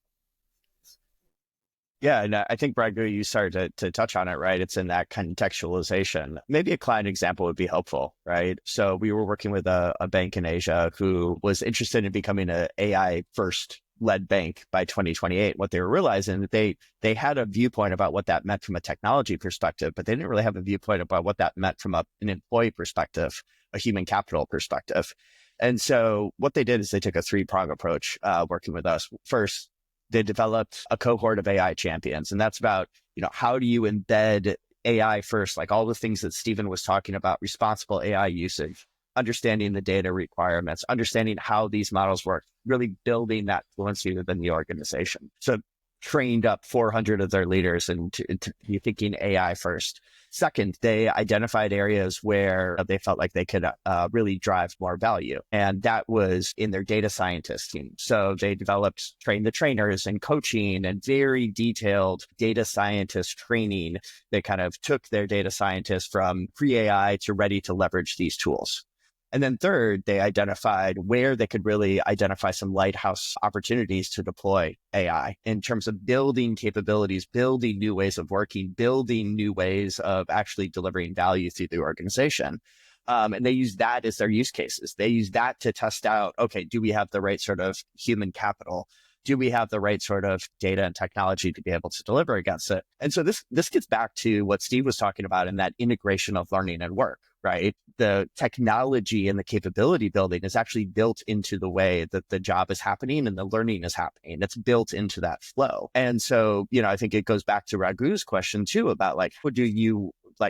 Yeah, and I think, Raghu, you started to touch on it, right? It's in that contextualization. Maybe a client example would be helpful, right? So we were working with a bank in Asia who was interested in becoming an AI first led bank by 2028. What they were realizing that they had a viewpoint about what that meant from a technology perspective, but they didn't really have a viewpoint about what that meant from an employee perspective, a human capital perspective. And so what they did is they took a three-prong approach working with us. First, they developed a cohort of AI champions. And that's about, how do you embed AI first, like all the things that Stephen was talking about, responsible AI usage, understanding the data requirements, understanding how these models work, really building that fluency within the organization. So trained up 400 of their leaders into be thinking AI first. Second, they identified areas where they felt like they could really drive more value. And that was in their data scientist team. So they trained the trainers and coaching and very detailed data scientist training. They kind of took their data scientists from pre-AI to ready to leverage these tools. And then third, they identified where they could really identify some lighthouse opportunities to deploy AI in terms of building capabilities, building new ways of working, building new ways of actually delivering value through the organization. And they use that as their use cases. They use that to test out, okay, do we have the right sort of human capital? Do we have the right sort of data and technology to be able to deliver against it? And so this gets back to what Steve was talking about in that integration of learning and work, right? The technology and the capability building is actually built into the way that the job is happening and the learning is happening. It's built into that flow. And so, I think it goes back to Raghu's question too about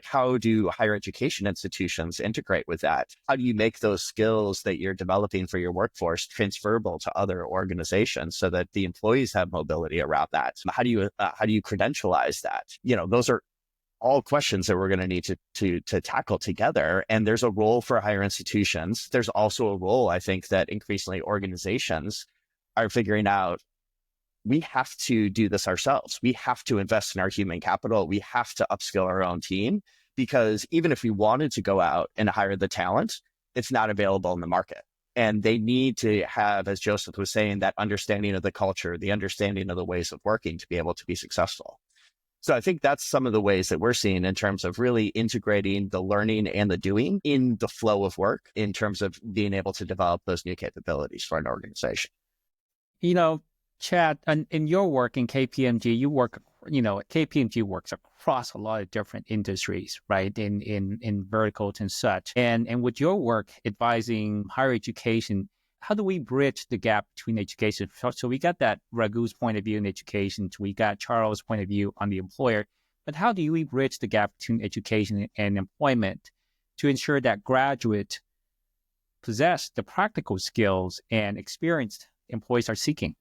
how do higher education institutions integrate with that? How do you make those skills that you're developing for your workforce transferable to other organizations so that the employees have mobility around that? How do you credentialize that? Those are all questions that we're going to need to tackle together. And there's a role for higher institutions. There's also a role, I think, that increasingly organizations are figuring out. We have to do this ourselves. We have to invest in our human capital. We have to upskill our own team, because even if we wanted to go out and hire the talent, it's not available in the market. And they need to have, as Joseph was saying, that understanding of the culture, the understanding of the ways of working to be able to be successful. So I think that's some of the ways that we're seeing in terms of really integrating the learning and the doing in the flow of work in terms of being able to develop those new capabilities for an organization. Chad, in your work in KPMG, you work KPMG works across a lot of different industries, right? In verticals and such. And with your work advising higher education, how do we bridge the gap between education? So we got that Raghu's point of view in education. We got Charles' point of view on the employer. But how do we bridge the gap between education and employment to ensure that graduates possess the practical skills and experience employees are seeking?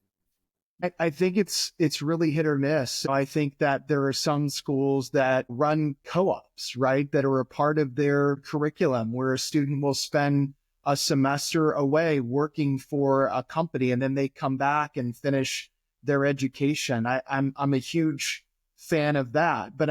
I think it's really hit or miss. I think that there are some schools that run co-ops, right, that are a part of their curriculum where a student will spend a semester away working for a company and then they come back and finish their education. I'm a huge fan of that, but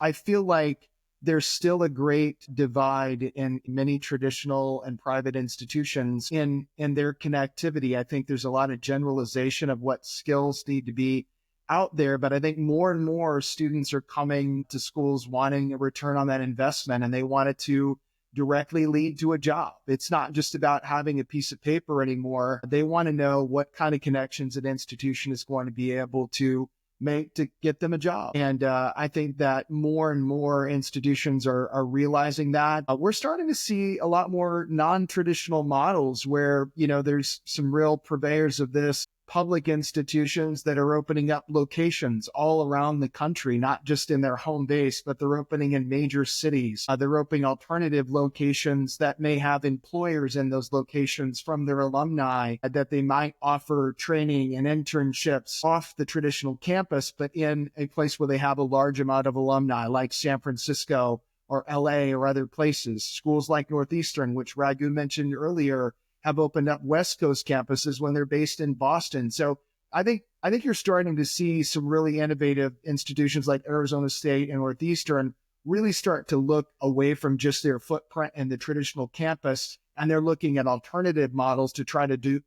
I feel like there's still a great divide in many traditional and private institutions in their connectivity. I think there's a lot of generalization of what skills need to be out there, but I think more and more students are coming to schools wanting a return on that investment, and they want it to directly lead to a job. It's not just about having a piece of paper anymore. They want to know what kind of connections an institution is going to be able to make to get them a job. And I think that more and more institutions are realizing that. We're starting to see a lot more non-traditional models where, there's some real purveyors of this, public institutions that are opening up locations all around the country, not just in their home base, but they're opening in major cities. They're opening alternative locations that may have employers in those locations from their alumni that they might offer training and internships off the traditional campus, but in a place where they have a large amount of alumni, like San Francisco or LA or other places. Schools like Northeastern, which Raghu mentioned earlier, have opened up West Coast campuses when they're based in Boston. So I think you're starting to see some really innovative institutions like Arizona State and Northeastern really start to look away from just their footprint in the traditional campus, and they're looking at alternative models to try to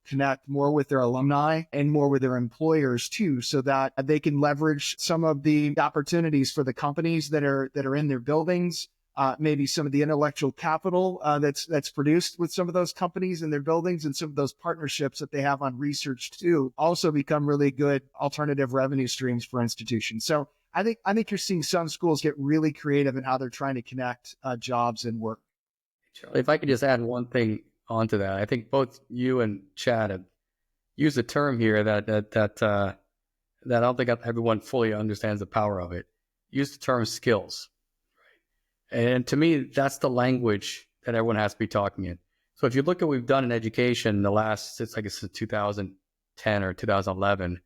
connect more with their alumni and more with their employers too, so that they can leverage some of the opportunities for the companies that are in their buildings. Maybe some of the intellectual capital that's produced with some of those companies in their buildings, and some of those partnerships that they have on research too also become really good alternative revenue streams for institutions. So I think you're seeing some schools get really creative in how they're trying to connect jobs and work. Charlie, if I could just add one thing onto that, I think both you and Chad have used a term here that I don't think everyone fully understands the power of it. Use the term skills. And to me, that's the language that everyone has to be talking in. So if you look at what we've done in education in the last, since 2010 or 2011,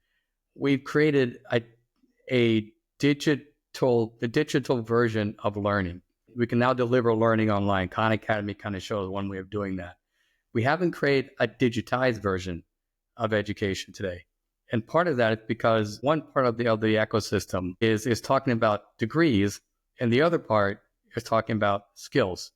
we've created the digital version of learning. We can now deliver learning online. Khan Academy kind of shows one way of doing that. We haven't created a digitized version of education today. And part of that is because one part of the ecosystem is talking about degrees, and the other part is talking about skills.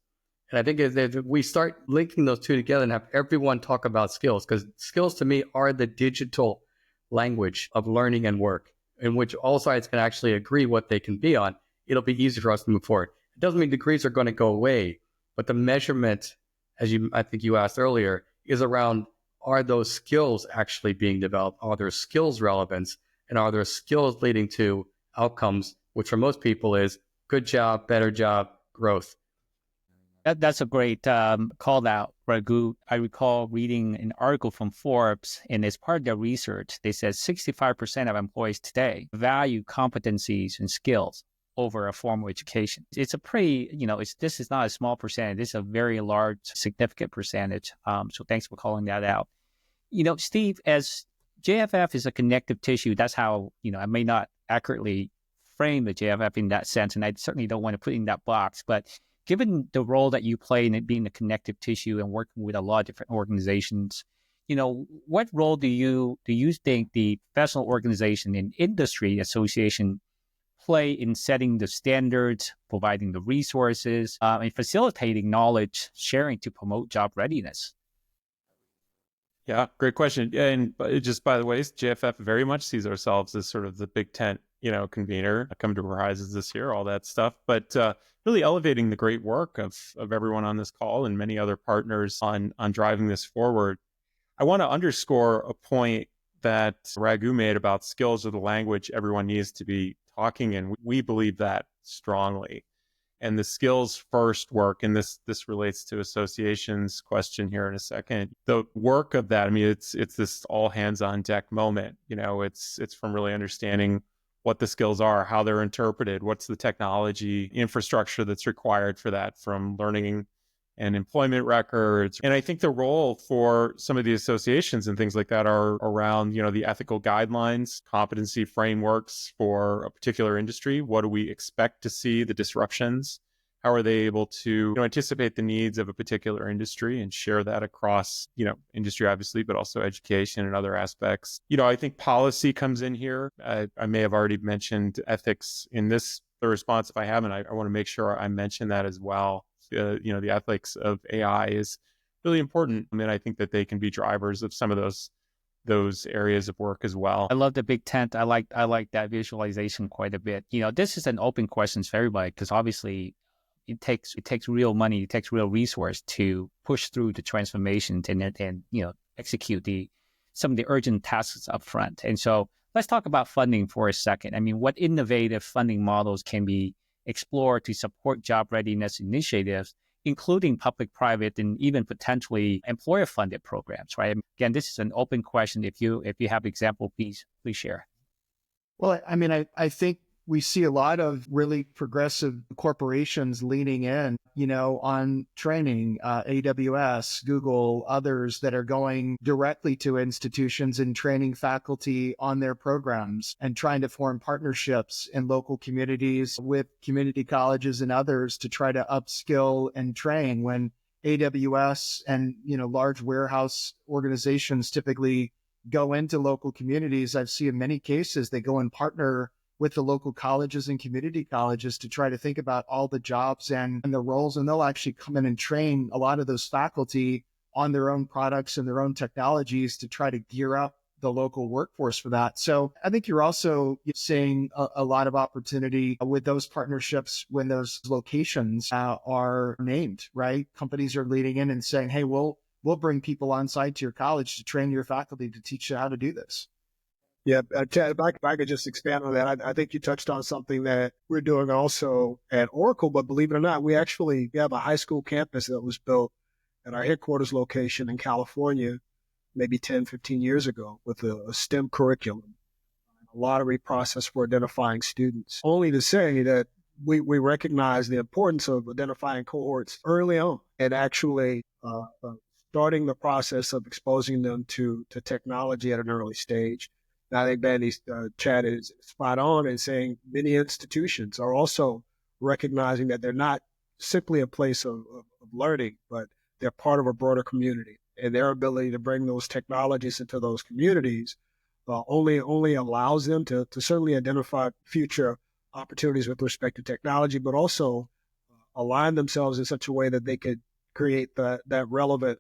And I think if we start linking those two together and have everyone talk about skills, because skills to me are the digital language of learning and work, in which all sides can actually agree what they can be on, it'll be easy for us to move forward. It doesn't mean degrees are going to go away, but the measurement, I think you asked earlier, is around, are those skills actually being developed? Are there skills relevance? And are there skills leading to outcomes, which for most people is good job, better job, growth? That's a great call out, Raghu. I recall reading an article from Forbes, and as part of their research, they said 65% of employees today value competencies and skills over a formal education. It's a pretty, this is not a small percentage. This is a very large, significant percentage. So thanks for calling that out. Steve, as JFF is a connective tissue, that's how, I may not accurately frame the JFF in that sense, and I certainly don't want to put it in that box, but given the role that you play in it being a connective tissue and working with a lot of different organizations, what role do you think the professional organization and industry association play in setting the standards, providing the resources, and facilitating knowledge sharing to promote job readiness? Yeah, great question. And just by the way, JFF very much sees ourselves as sort of the big tent, convener, come to Horizons this year, all that stuff. But really elevating the great work of everyone on this call and many other partners on driving this forward. I want to underscore a point that Raghu made about skills are the language everyone needs to be talking in, we believe that strongly. And the skills first work, and this relates to associations question here in a second. The work of that, I mean, it's this all hands on deck moment. It's from really understanding what the skills are, how they're interpreted, what's the technology infrastructure that's required for that, from learning and employment records. And I think the role for some of the associations and things like that are around, the ethical guidelines, competency frameworks for a particular industry. What do we expect to see, the disruptions? How are they able to anticipate the needs of a particular industry and share that across, industry, obviously, but also education and other aspects? I think policy comes in here. I may have already mentioned ethics in the response. If I haven't, I want to make sure I mention that as well. The ethics of AI is really important. I mean, I think that they can be drivers of some of those areas of work as well. I love the big tent. I like that visualization quite a bit. This is an open question for everybody, because obviously it takes real money, it takes real resource to push through the transformation and execute some of the urgent tasks up front. And so let's talk about funding for a second. I mean, what innovative funding models can be explored to support job readiness initiatives, including public, private, and even potentially employer-funded programs, right? Again, this is an open question. If you have example, please share. Well, I mean, I think we see a lot of really progressive corporations leaning in, on training, AWS, Google, others that are going directly to institutions and training faculty on their programs and trying to form partnerships in local communities with community colleges and others to try to upskill and train. When AWS and, large warehouse organizations typically go into local communities, I've seen in many cases, they go and partner with the local colleges and community colleges to try to think about all the jobs and the roles. And they'll actually come in and train a lot of those faculty on their own products and their own technologies to try to gear up the local workforce for that. So I think you're also seeing a lot of opportunity with those partnerships when those locations are named, right? Companies are leading in and saying, hey, we'll bring people on site to your college to train your faculty to teach you how to do this. Yeah, Chad, if I could just expand on that, I think you touched on something that we're doing also at Oracle, but believe it or not, we have a high school campus that was built at our headquarters location in California, maybe 10, 15 years ago, with a STEM curriculum, a lottery process for identifying students, only to say that we recognize the importance of identifying cohorts early on and actually starting the process of exposing them to technology at an early stage. I think Bandy's Chad is spot on in saying many institutions are also recognizing that they're not simply a place of learning, but they're part of a broader community. And their ability to bring those technologies into those communities only allows them to certainly identify future opportunities with respect to technology, but also align themselves in such a way that they could create that relevant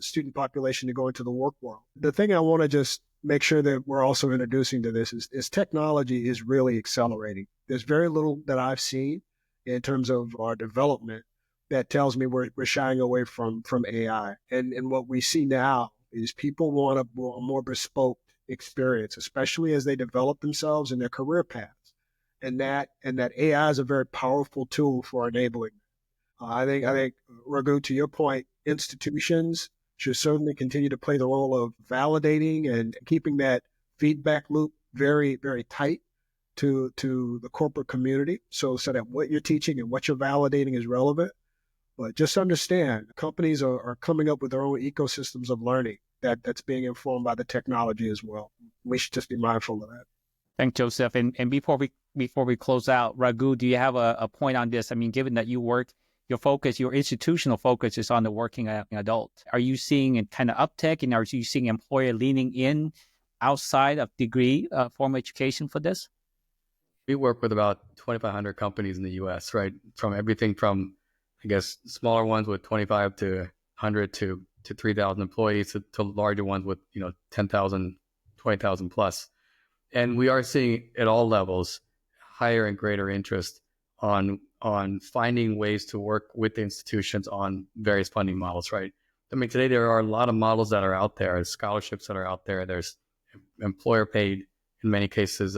student population to go into the work world. The thing I want to just make sure that we're also introducing to this is technology is really accelerating. There's very little that I've seen in terms of our development that tells me we're shying away from AI. And what we see now is people want a more bespoke experience, especially as they develop themselves in their career paths. And that AI is a very powerful tool for enabling. I think, Raghu, to your point, institutions should certainly continue to play the role of validating and keeping that feedback loop very, very tight to the corporate community so that what you're teaching and what you're validating is relevant. But just understand, companies are coming up with their own ecosystems of learning that's being informed by the technology as well. We should just be mindful of that. Thanks, Joseph. And before we close out, Raghu, do you have a point on this? I mean, given that your institutional focus is on the working adult, are you seeing a kind of uptick, and are you seeing employer leaning in outside of degree formal education for this? We work with about 2,500 companies in the U.S., right? From everything from, I guess, smaller ones with 25 to 100 to 3,000 employees to larger ones with, 10,000, 20,000 plus. And we are seeing at all levels higher and greater interest on finding ways to work with the institutions on various funding models, right? I mean, today there are a lot of models that are out there, there's scholarships that are out there. There's employer paid, in many cases,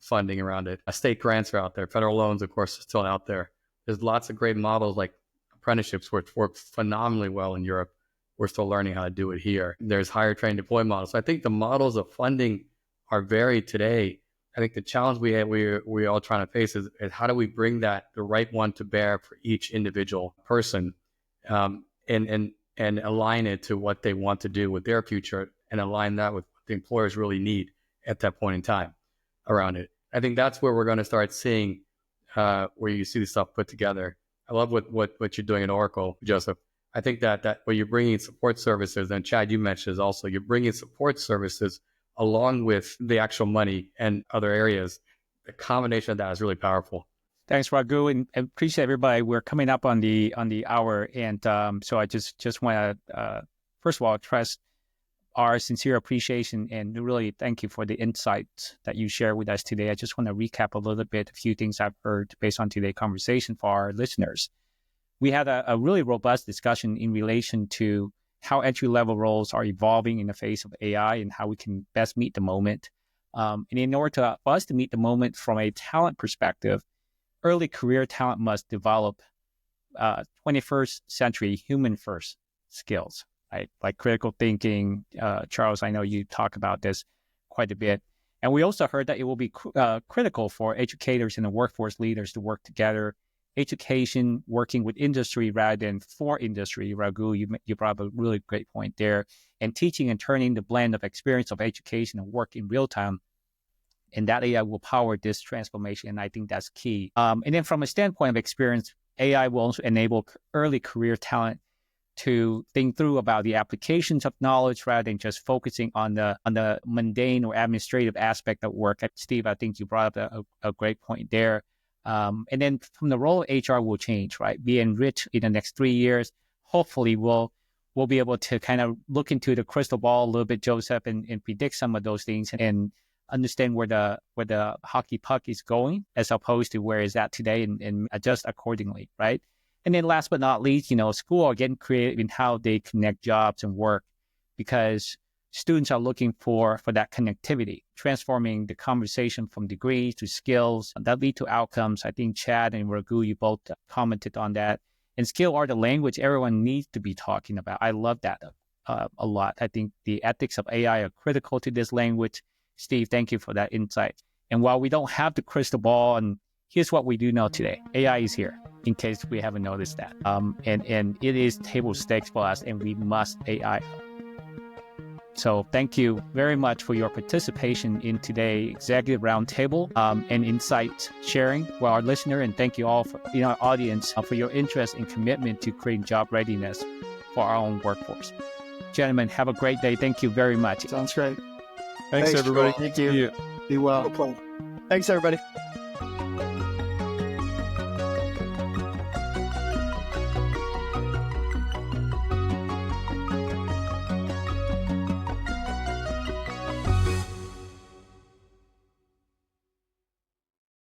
funding around it. State grants are out there. Federal loans, of course, are still out there. There's lots of great models like apprenticeships, which work phenomenally well in Europe. We're still learning how to do it here. There's hire, train, deploy models. So I think the models of funding are varied today. I think the challenge we're all trying to face is how do we bring the right one to bear for each individual person, and align it to what they want to do with their future, and align that with what the employers really need at that point in time around it. I think that's where we're going to start seeing where you see this stuff put together. I love what you're doing at Oracle, Joseph. I think that where you're bringing support services, and Chad, you mentioned is also you're bringing support services along with the actual money and other areas. The combination of that is really powerful. Thanks, Raghu, and appreciate everybody. We're coming up on the hour, and so I just want to first of all express our sincere appreciation and really thank you for the insights that you shared with us today. I just want to recap a little bit a few things I've heard based on today's conversation for our listeners. We had a really robust discussion in relation to how entry-level roles are evolving in the face of AI and how we can best meet the moment. And in order for us to meet the moment from a talent perspective, early career talent must develop 21st century human-first skills, right? Like critical thinking. Charles, I know you talk about this quite a bit. And we also heard that it will be critical for educators and the workforce leaders to work together. Education, working with industry rather than for industry. Raghu, you brought up a really great point there. And teaching and turning the blend of experience of education and work in real time. And that AI will power this transformation. And I think that's key. And then from a standpoint of experience, AI will also enable early career talent to think through about the applications of knowledge rather than just focusing on the mundane or administrative aspect of work. Steve, I think you brought up a great point there. And then from the role of HR will change, right? Be enriched in the next 3 years. Hopefully we'll be able to kind of look into the crystal ball a little bit, Joseph, and predict some of those things and understand where the hockey puck is going as opposed to where it's at today and adjust accordingly, right? And then last but not least, school are getting creative in how they connect jobs and work because students are looking for that connectivity, transforming the conversation from degrees to skills that lead to outcomes. I think Chad and Raghu, you both commented on that. And skill are the language everyone needs to be talking about. I love that a lot. I think the ethics of AI are critical to this language. Steve, thank you for that insight. And while we don't have the crystal ball, and here's what we do know today. AI is here, in case we haven't noticed that. And it is table stakes for us, and we must AI. So thank you very much for your participation in today's Executive Roundtable and insight sharing for our listener. And thank you all, our audience, for your interest and commitment to creating job readiness for our own workforce. Gentlemen, have a great day. Thank you very much. Sounds great. Thanks everybody. Thank you. Be well. Thanks, everybody.